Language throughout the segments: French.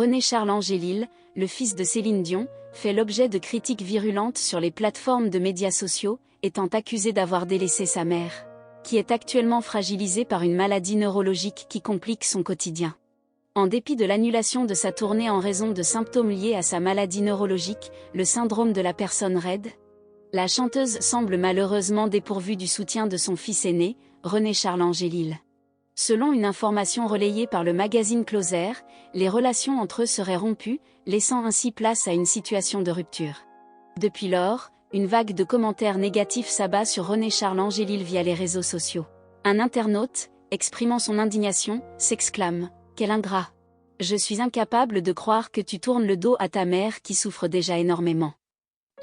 René Charles Angélil, le fils de Céline Dion, fait l'objet de critiques virulentes sur les plateformes de médias sociaux, étant accusé d'avoir délaissé sa mère, qui est actuellement fragilisée par une maladie neurologique qui complique son quotidien. En dépit de l'annulation de sa tournée en raison de symptômes liés à sa maladie neurologique, le syndrome de la personne raide, la chanteuse semble malheureusement dépourvue du soutien de son fils aîné, René Charles Angélil. Selon une information relayée par le magazine Closer, les relations entre eux seraient rompues, laissant ainsi place à une situation de rupture. Depuis lors, une vague de commentaires négatifs s'abat sur René Charles Angélil via les réseaux sociaux. Un internaute, exprimant son indignation, s'exclame « Quel ingrat! Je suis incapable de croire que tu tournes le dos à ta mère qui souffre déjà énormément. »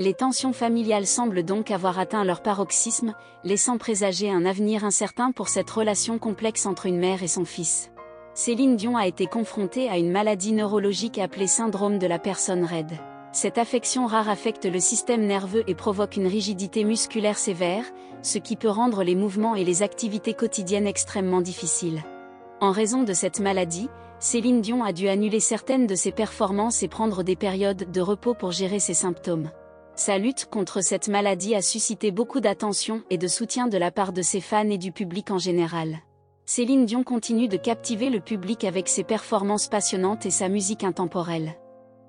Les tensions familiales semblent donc avoir atteint leur paroxysme, laissant présager un avenir incertain pour cette relation complexe entre une mère et son fils. Céline Dion a été confrontée à une maladie neurologique appelée syndrome de la personne raide. Cette affection rare affecte le système nerveux et provoque une rigidité musculaire sévère, ce qui peut rendre les mouvements et les activités quotidiennes extrêmement difficiles. En raison de cette maladie, Céline Dion a dû annuler certaines de ses performances et prendre des périodes de repos pour gérer ses symptômes. Sa lutte contre cette maladie a suscité beaucoup d'attention et de soutien de la part de ses fans et du public en général. Céline Dion continue de captiver le public avec ses performances passionnantes et sa musique intemporelle.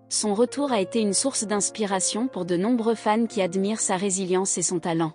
Son retour a été une source d'inspiration pour de nombreux fans qui admirent sa résilience et son talent.